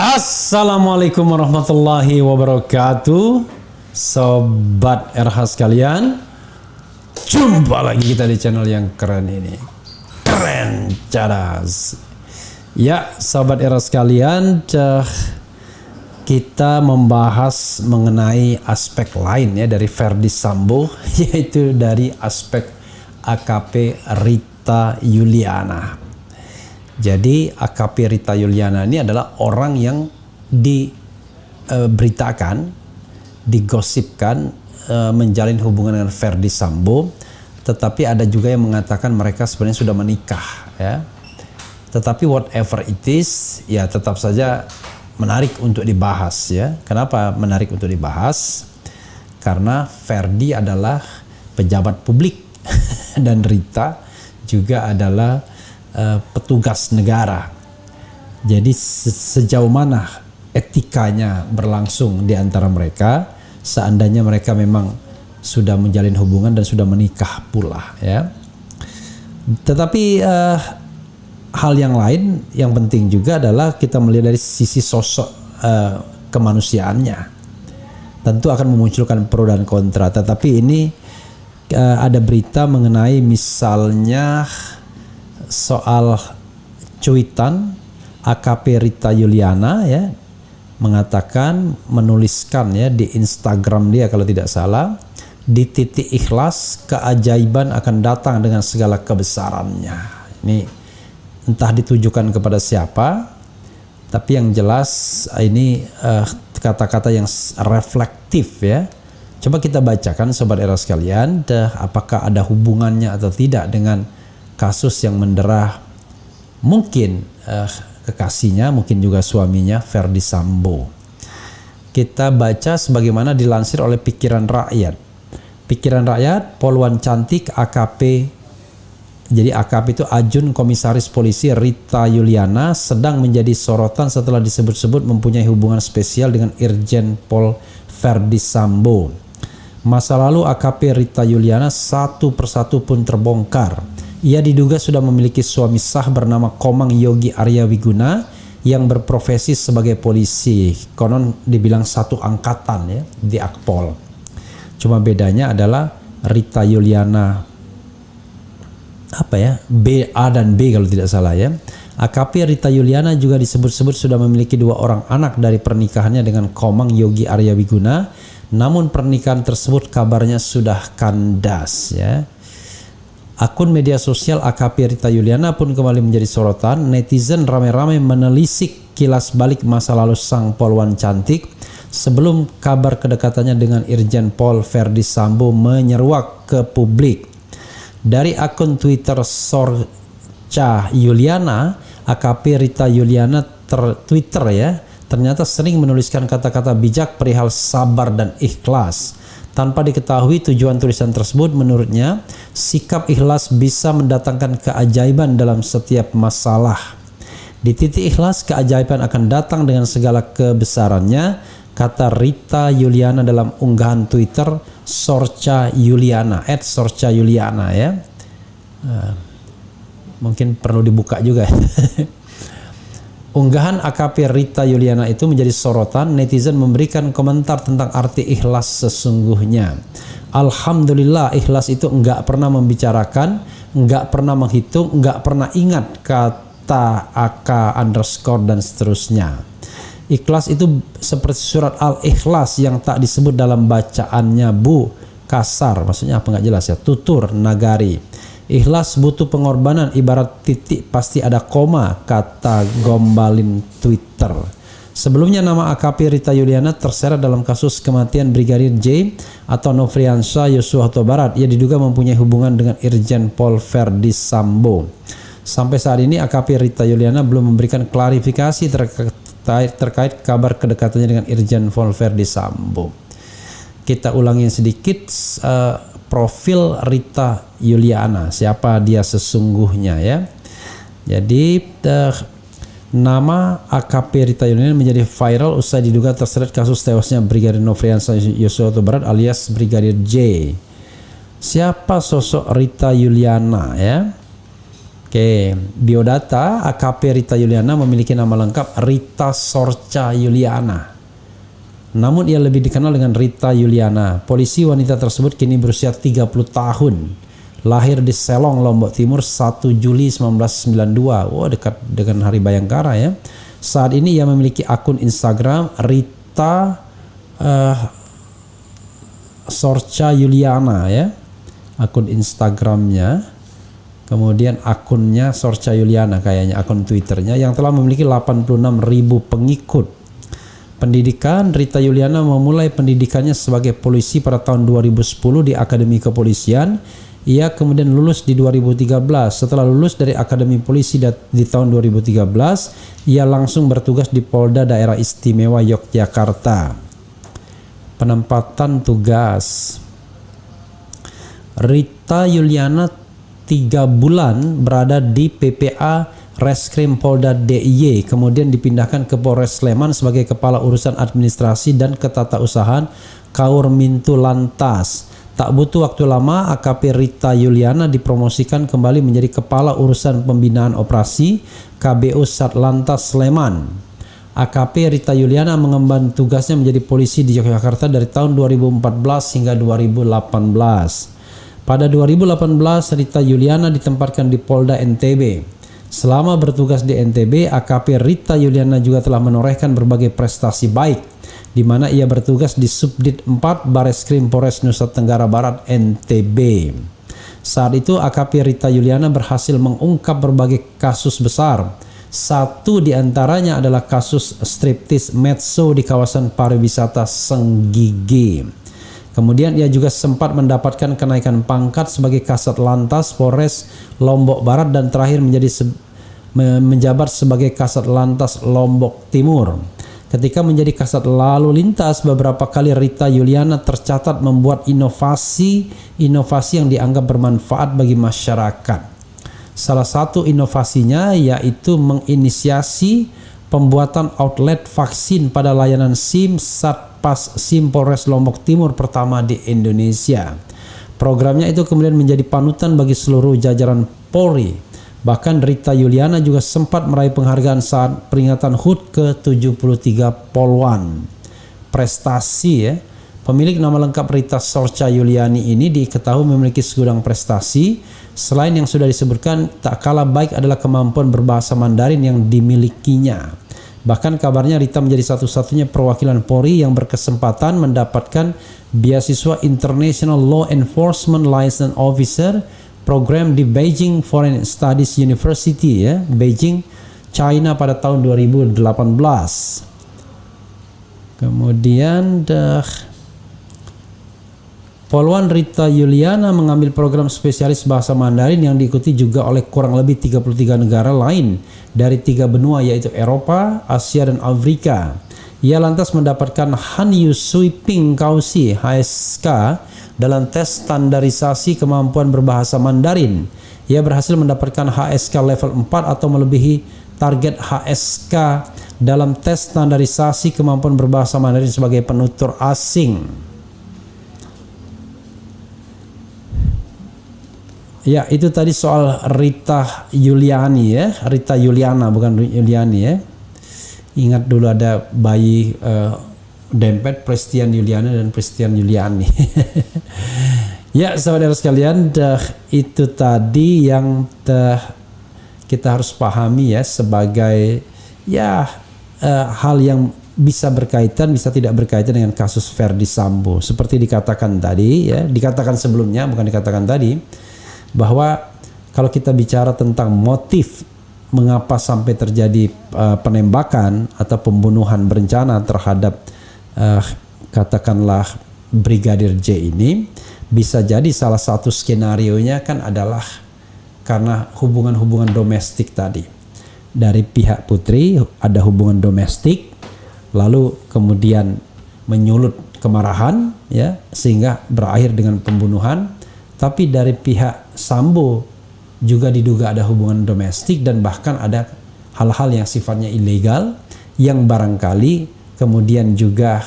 Assalamualaikum warahmatullahi wabarakatuh, Sobat RH sekalian. Jumpa lagi kita di channel yang keren ini, Keren Cadas. Ya, Sobat RH sekalian, kita membahas mengenai aspek lain ya dari Ferdy Sambo, yaitu dari aspek AKP Rita Yuliana. Jadi AKP Rita Yuliana ini adalah orang yang diberitakan, digosipkan menjalin hubungan dengan Ferdy Sambo, tetapi ada juga yang mengatakan mereka sebenarnya sudah menikah ya. Tetapi whatever it is, ya tetap saja menarik untuk dibahas ya. Kenapa menarik untuk dibahas? Karena Ferdy adalah pejabat publik dan Rita juga adalah petugas negara. Jadi sejauh mana etikanya berlangsung di antara mereka seandainya mereka memang sudah menjalin hubungan dan sudah menikah pula ya. Tetapi hal yang lain yang penting juga adalah kita melihat dari sisi sosok kemanusiaannya. Tentu akan memunculkan pro dan kontra, tetapi ini ada berita mengenai misalnya soal cuitan AKP Rita Yuliana ya, mengatakan, menuliskan ya di Instagram dia kalau tidak salah, di titik ikhlas keajaiban akan datang dengan segala kebesarannya. Ini entah ditujukan kepada siapa, tapi yang jelas ini kata-kata yang reflektif ya. Coba kita bacakan Sobat Era sekalian, apakah ada hubungannya atau tidak dengan kasus yang mendera mungkin kekasihnya, mungkin juga suaminya Ferdy Sambo. Kita baca sebagaimana dilansir oleh Pikiran Rakyat. Pikiran Rakyat, poluan cantik AKP. Jadi AKP itu Ajun Komisaris Polisi Rita Yuliana sedang menjadi sorotan setelah disebut-sebut mempunyai hubungan spesial dengan Irjen Pol Ferdy Sambo. Masa lalu AKP Rita Yuliana satu persatu pun terbongkar. Ia diduga sudah memiliki suami sah bernama Komang Yogi Arya Wiguna yang berprofesi sebagai polisi. Konon dibilang satu angkatan ya di Akpol. Cuma bedanya adalah Rita Yuliana B, A dan B kalau tidak salah ya. AKP Rita Yuliana juga disebut-sebut sudah memiliki 2 orang anak dari pernikahannya dengan Komang Yogi Arya Wiguna. Namun pernikahan tersebut kabarnya sudah kandas ya. Akun media sosial AKP Rita Yuliana pun kembali menjadi sorotan. Netizen ramai-ramai menelisik kilas balik masa lalu sang poluan cantik sebelum kabar kedekatannya dengan Irjen Pol Ferdy Sambo menyeruak ke publik. Dari akun Twitter Sorcha Yuliana, AKP Rita Yuliana Twitter ya, ternyata sering menuliskan kata-kata bijak perihal sabar dan ikhlas. Tanpa diketahui tujuan tulisan tersebut, menurutnya sikap ikhlas bisa mendatangkan keajaiban dalam setiap masalah. Di titik ikhlas, keajaiban akan datang dengan segala kebesarannya, kata Rita Yuliana dalam unggahan Twitter Sorcha Yuliana @sorcha_yuliana ya. Mungkin perlu dibuka juga. Unggahan AKP Rita Yuliana itu menjadi sorotan. Netizen memberikan komentar tentang arti ikhlas sesungguhnya. Alhamdulillah, ikhlas itu enggak pernah membicarakan, enggak pernah menghitung, enggak pernah ingat, kata AK _ dan seterusnya. Ikhlas itu seperti surat Al-Ikhlas yang tak disebut dalam bacaannya Bu, kasar, maksudnya apa enggak jelas ya, tutur nagari. Ikhlas butuh pengorbanan, ibarat titik pasti ada koma, kata Gombalin Twitter. Sebelumnya nama AKP Rita Yuliana terseret dalam kasus kematian Brigadir J atau Nofriansah Yosua Huta Barat. Ia diduga mempunyai hubungan dengan Irjen Pol Ferdy Sambo. Sampai saat ini AKP Rita Yuliana belum memberikan klarifikasi terkait kabar kedekatannya dengan Irjen Pol Ferdy Sambo. Kita ulangi sedikit profil Rita Yuliana, siapa dia sesungguhnya ya. Jadi nama AKP Rita Yuliana menjadi viral usai diduga terseret kasus tewasnya Brigadir Nofriansah Yosua Huta Barat alias Brigadir J. Siapa sosok Rita Yuliana ya? Oke, biodata AKP Rita Yuliana memiliki nama lengkap Rita Sorcha Yuliana. Namun ia lebih dikenal dengan Rita Yuliana. Polisi wanita tersebut kini berusia 30 tahun. Lahir di Selong, Lombok Timur 1 Juli 1992. Wah, dekat dengan Hari Bayangkara ya. Saat ini ia memiliki akun Instagram Rita Sorcha Yuliana ya. Akun Instagramnya. Kemudian akunnya Sorcha Yuliana kayaknya, akun Twitternya yang telah memiliki 86.000 pengikut. Pendidikan, Rita Yuliana memulai pendidikannya sebagai polisi pada tahun 2010 di Akademi Kepolisian. Ia kemudian lulus di 2013. Setelah lulus dari Akademi Polisi di tahun 2013, ia langsung bertugas di Polda Daerah Istimewa Yogyakarta. Penempatan tugas. Rita Yuliana 3 bulan berada di PPA Reskrim Polda DIY, kemudian dipindahkan ke Polres Sleman sebagai Kepala Urusan Administrasi dan Ketatausahaan Kaur Mintu Lantas. Tak butuh waktu lama, AKP Rita Yuliana dipromosikan kembali menjadi Kepala Urusan Pembinaan Operasi KBU Satlantas Sleman. AKP Rita Yuliana mengemban tugasnya menjadi polisi di Yogyakarta dari tahun 2014 hingga 2018. Pada 2018, Rita Yuliana ditempatkan di Polda NTB. Selama bertugas di NTB, AKP Rita Yuliana juga telah menorehkan berbagai prestasi baik, di mana ia bertugas di Subdit 4 Bareskrim Polres Nusa Tenggara Barat NTB. Saat itu, AKP Rita Yuliana berhasil mengungkap berbagai kasus besar. Satu di antaranya adalah kasus striptis Medso di kawasan pariwisata Senggigi. Kemudian ia juga sempat mendapatkan kenaikan pangkat sebagai Kasat Lantas Polres Lombok Barat dan terakhir menjabat sebagai Kasat Lantas Lombok Timur. Ketika menjadi Kasat Lalu Lintas, beberapa kali Rita Yuliana tercatat membuat inovasi yang dianggap bermanfaat bagi masyarakat. Salah satu inovasinya yaitu menginisiasi pembuatan outlet vaksin pada layanan SIM Satpas SIM Polres Lombok Timur pertama di Indonesia. Programnya itu kemudian menjadi panutan bagi seluruh jajaran Polri. Bahkan Rita Yuliana juga sempat meraih penghargaan saat peringatan HUT ke-73 Polwan. Prestasi ya. Pemilik nama lengkap Rita Sorcha Yuliani ini diketahui memiliki segudang prestasi. Selain yang sudah disebutkan, tak kalah baik adalah kemampuan berbahasa Mandarin yang dimilikinya. Bahkan kabarnya Rita menjadi satu-satunya perwakilan Polri yang berkesempatan mendapatkan beasiswa International Law Enforcement License Officer program di Beijing Foreign Studies University ya, Beijing, China pada tahun 2018. Kemudian Polwan Rita Yuliana mengambil program spesialis bahasa Mandarin yang diikuti juga oleh kurang lebih 33 negara lain dari 3 benua yaitu Eropa, Asia, dan Afrika. Ia lantas mendapatkan Hanyu Sui Ping Kausi HSK dalam tes standarisasi kemampuan berbahasa Mandarin. Ia berhasil mendapatkan HSK level 4 atau melebihi target HSK dalam tes standarisasi kemampuan berbahasa Mandarin sebagai penutur asing. Ya, itu tadi soal Rita Yuliani ya, Rita Yuliana bukan Yuliani ya. Ingat dulu ada bayi dempet Prestian Yuliana dan Prestian Yuliani. Ya, saudara sekalian, itu tadi yang kita harus pahami ya sebagai ya hal yang bisa berkaitan, bisa tidak berkaitan dengan kasus Verdi Sambo. Seperti dikatakan tadi ya, dikatakan sebelumnya bukan dikatakan tadi, bahwa kalau kita bicara tentang motif mengapa sampai terjadi penembakan atau pembunuhan berencana terhadap katakanlah Brigadir J ini, bisa jadi salah satu skenarionya kan adalah karena hubungan-hubungan domestik tadi. Dari pihak putri ada hubungan domestik, lalu kemudian menyulut kemarahan ya sehingga berakhir dengan pembunuhan. Tapi dari pihak Sambo juga diduga ada hubungan domestik dan bahkan ada hal-hal yang sifatnya ilegal yang barangkali kemudian juga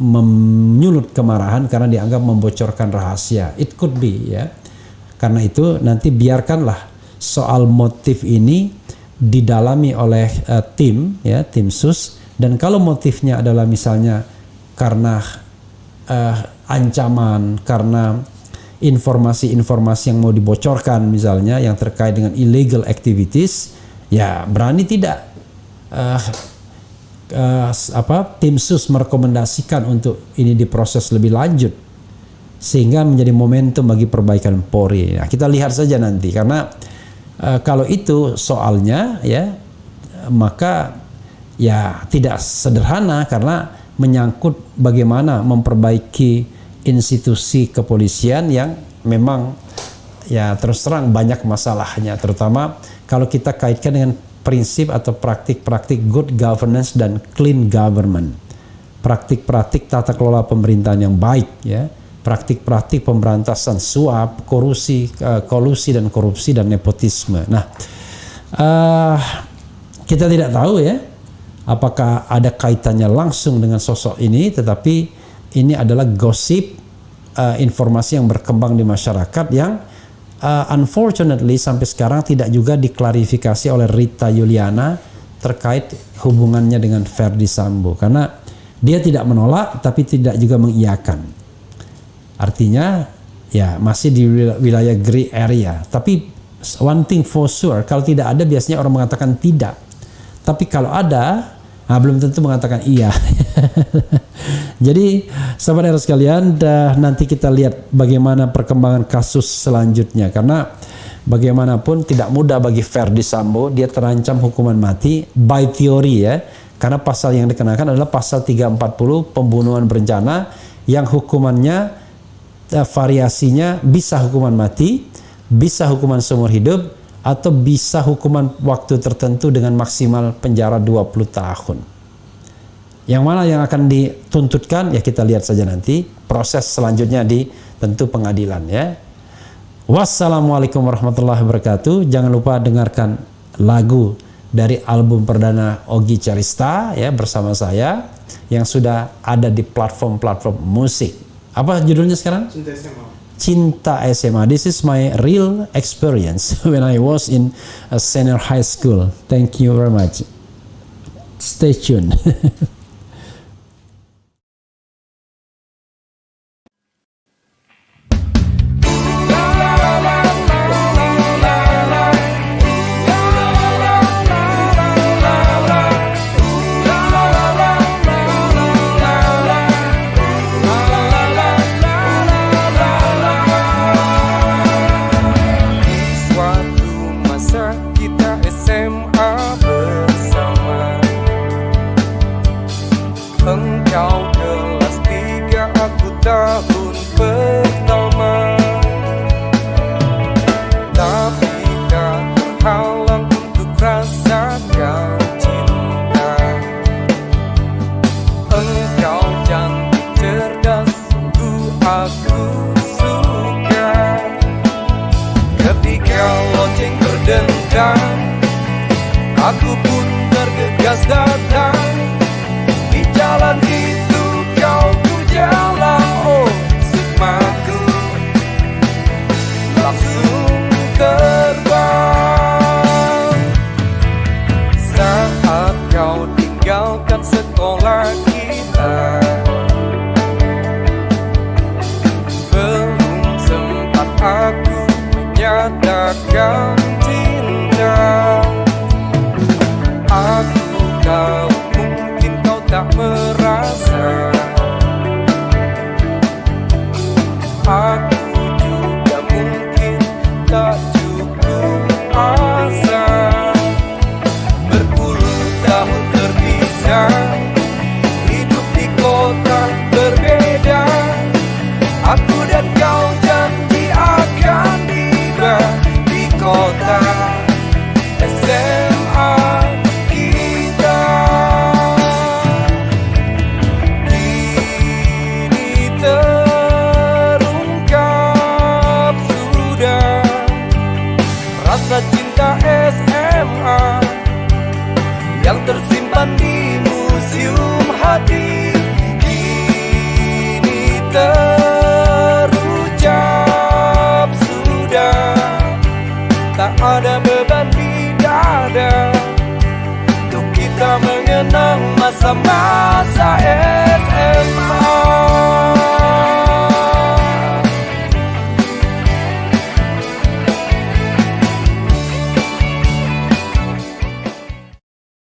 menyulut kemarahan karena dianggap membocorkan rahasia. It could be ya. Karena itu nanti biarkanlah soal motif ini didalami oleh tim sus, dan kalau motifnya adalah misalnya karena ancaman, karena informasi-informasi yang mau dibocorkan misalnya yang terkait dengan illegal activities, ya berani tidak tim sus merekomendasikan untuk ini diproses lebih lanjut sehingga menjadi momentum bagi perbaikan Polri. Nah, kita lihat saja nanti, karena kalau itu soalnya ya, maka ya tidak sederhana karena menyangkut bagaimana memperbaiki institusi kepolisian yang memang ya terus terang banyak masalahnya, terutama kalau kita kaitkan dengan prinsip atau praktik-praktik good governance dan clean government, praktik-praktik tata kelola pemerintahan yang baik ya, praktik-praktik pemberantasan suap, kolusi dan korupsi dan nepotisme. Nah, kita tidak tahu ya apakah ada kaitannya langsung dengan sosok ini, tetapi ini adalah gosip, informasi yang berkembang di masyarakat yang unfortunately sampai sekarang tidak juga diklarifikasi oleh Rita Yuliana terkait hubungannya dengan Verdi Sambo, karena dia tidak menolak tapi tidak juga mengiyakan. Artinya ya masih di wilayah gray area. Tapi one thing for sure, kalau tidak ada biasanya orang mengatakan tidak. Tapi kalau ada, belum tentu mengatakan iya. Jadi sahabat sekalian, nanti kita lihat bagaimana perkembangan kasus selanjutnya, karena bagaimanapun tidak mudah bagi Verdi Sambo. Dia terancam hukuman mati by theory ya, karena pasal yang dikenakan adalah pasal 340 pembunuhan berencana yang hukumannya variasinya bisa hukuman mati, bisa hukuman seumur hidup, atau bisa hukuman waktu tertentu dengan maksimal penjara 20 tahun. Yang mana yang akan dituntutkan ya kita lihat saja nanti, proses selanjutnya di tentu pengadilan ya. Wassalamualaikum warahmatullahi wabarakatuh. Jangan lupa dengarkan lagu dari album perdana Ogi Carista ya bersama saya yang sudah ada di platform-platform musik. Apa judulnya sekarang? Cinta SMA. Cinta SMA. This is my real experience when I was in a senior high school. Thank you very much. Stay tuned. Engkau kelas 3, aku tahun pertama. Tapi tak terhalang untuk rasakan cinta. Engkau cantik cerdas, sungguh aku suka. Ketika lonceng berdentang, aku pun tergegas datang. Di jalan itu kau ku jalan, oh sukmaku langsung terbang. Saat kau tinggalkan sekolah kita, belum sempat aku menyatakan cinta. Aku tahu tak merasa, aku juga mungkin tak cukup asa. Berpuluh tahun terpisah, hidup di kota berbeda. Aku dan kau janji akan tiba di kota SMA kita. Rasa cinta SMA yang tersimpan di museum hati kini terucap sudah, tak ada mengenang masa-masa